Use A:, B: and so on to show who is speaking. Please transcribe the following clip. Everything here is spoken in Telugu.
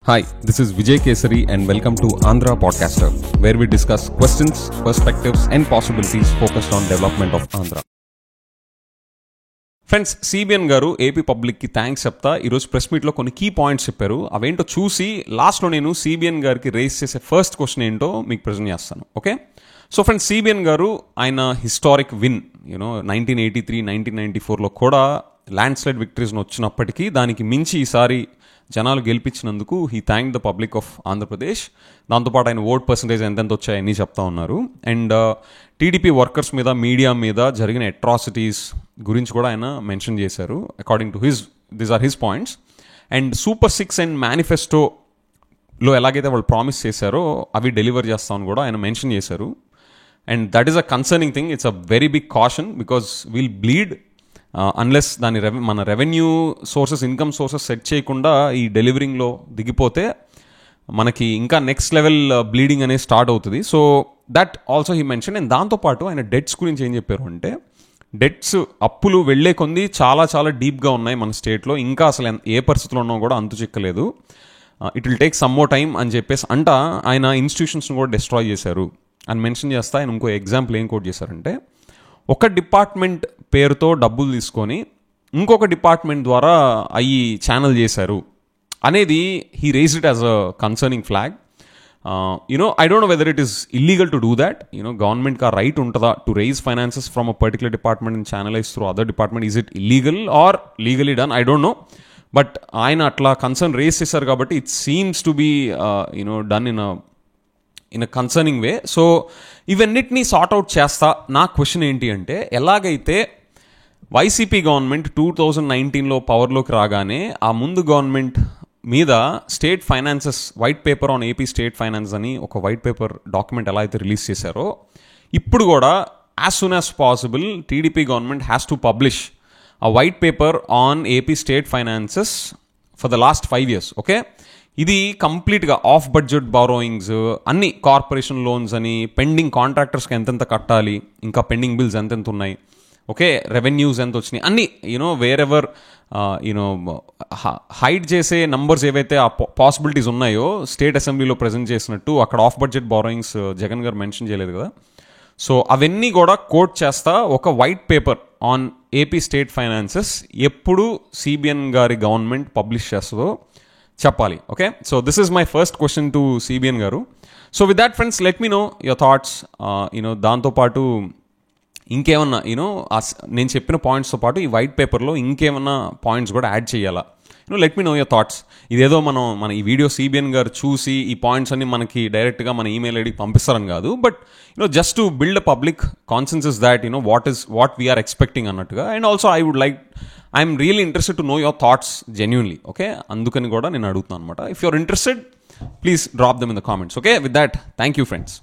A: Hi, this is Vijay Kesari and welcome to Andhra Podcaster, where we discuss questions, perspectives and possibilities focused on development of Andhra. Friends, CBN గారు ఏపీ పబ్లిక్కి థ్యాంక్స్ చెప్తా ఈరోజు ప్రెస్ మీట్లో కొన్ని కీ పాయింట్స్ చెప్పారు. అవేంటో చూసి లాస్ట్లో నేను సిబిఎన్ గారికి రేస్ చేసే ఫస్ట్ క్వశ్చన్ ఏంటో మీకు ప్రజెంట్ చేస్తాను. ఓకే, సో ఫ్రెండ్స్, సిబిఎన్ గారు ఆయన హిస్టారిక్ విన్ 1983, 1994లో కూడా ల్యాండ్ స్లైడ్ విక్టరీస్ వచ్చినప్పటికీ దానికి మించి ఈసారి జనాలు గెలిపించినందుకు he thank the public of Andhra Pradesh. దాంతోపాటు ఆయన ఓట్ పర్సంటేజ్ ఎంతెంత వచ్చాయని చెప్తా ఉన్నారు. అండ్ టీడీపీ వర్కర్స్ మీద, మీడియా మీద జరిగిన అట్రాసిటీస్ గురించి కూడా ఆయన మెన్షన్ చేశారు. According to these are his points. And super 6 and మేనిఫెస్టోలో ఎలాగైతే వాళ్ళు ప్రామిస్ చేశారో అవి డెలివర్ చేస్తామని కూడా ఆయన మెన్షన్ చేశారు. And that is a concerning thing. It's a very big caution because will bleed unless దాని మన revenue sources, income sources set చేయకుండా ఈ డెలివరింగ్లో దిగిపోతే మనకి ఇంకా నెక్స్ట్ లెవెల్ బ్లీడింగ్ అనేది స్టార్ట్ అవుతుంది. So that also he mention. And దాంతోపాటు ఆయన డెట్స్ గురించి ఏం చెప్పారు అంటే, డెట్స్ అప్పులు వెళ్లే కొంది చాలా చాలా డీప్గా ఉన్నాయి మన స్టేట్లో, ఇంకా అసలు ఏ పరిస్థితిలో ఉన్నా కూడా అంతు చిక్కలేదు. It will take some more time అని చెప్పేసి ఆయన ఇన్స్టిట్యూషన్స్ని కూడా డిస్ట్రాయ్ చేశారు అని మెన్షన్ చేస్తా. ఆయన ఇంకో ఎగ్జాంపుల్ ఏం కోట్ చేశారంటే, ఒక డిపార్ట్మెంట్ పేరుతో డబ్బులు తీసుకొని ఇంకొక డిపార్ట్మెంట్ ద్వారా అవి ఛానల్ చేశారు అనేది he raised it as a concerning flag. I don't know whether it is illegal to do that. Government ka right untada to raise finances from a particular department and channelize through other department. Is it illegal or legally done? I don't know. But ayana atla concern raise chesaru kabatti it seems to be done in a concerning way. So ఇవన్నిటినీ సార్ట్ అవుట్ చేస్తా. నా క్వశ్చన్ ఏంటి అంటే, ఎలాగైతే వైసీపీ గవర్నమెంట్ 2019లో పవర్లోకి రాగానే ఆ ముందు గవర్నమెంట్ మీద state finances white paper on AP state finance అని ఒక వైట్ పేపర్ డాక్యుమెంట్ ఎలా అయితే రిలీజ్ చేశారో, ఇప్పుడు కూడా as soon as possible TDP government has to publish a white paper on AP state finances for the last 5 years. Okay, ఇది కంప్లీట్గా ఆఫ్ బడ్జెట్ బారోయింగ్స్, అన్ని కార్పొరేషన్ లోన్స్ అని, పెండింగ్ కాంట్రాక్టర్స్కి ఎంతెంత కట్టాలి, ఇంకా పెండింగ్ బిల్స్ ఎంతెంత ఉన్నాయి, ఓకే, రెవెన్యూస్ ఎంత వచ్చినాయి, అన్ని వేరెవర్ హైడ్ చేసే నంబర్స్ ఏవైతే ఆ పాసిబిలిటీస్ ఉన్నాయో స్టేట్ అసెంబ్లీలో ప్రజెంట్ చేసినట్టు అక్కడ ఆఫ్ బడ్జెట్ బారోయింగ్స్ జగన్ గారు మెన్షన్ చేయలేదు కదా. సో అవన్నీ కూడా కోట్ చేస్తా ఒక white paper on AP state finances ఎప్పుడు సిబిఎన్ గారి గవర్నమెంట్ పబ్లిష్ చేస్తుందో చెప్పాలి. Okay, so this is my first question to CBN గారు. So with that friends, let me know your thoughts. దాంతోపాటు ఇంకేమన్నా నేను చెప్పిన పాయింట్స్తో పాటు ఈ వైట్ పేపర్లో ఇంకేమన్నా పాయింట్స్ కూడా యాడ్ చేయాలా? Let me know your thoughts. ఇదేదో మన ఈ వీడియో సిబిఎన్ గారు చూసి ఈ పాయింట్స్ అన్ని మనకి డైరెక్ట్గా మన ఈమెయిల్ ఐడికి పంపిస్తారని కాదు, but just to build a public consensus that what we're expecting అన్నట్టుగా. And also I'm really interested to know your thoughts genuinely. Okay, అందుకని కూడా నేను అడుగుతాను అనమాట. If you're interested, please drop them in the comments. Okay, with that, thank you friends.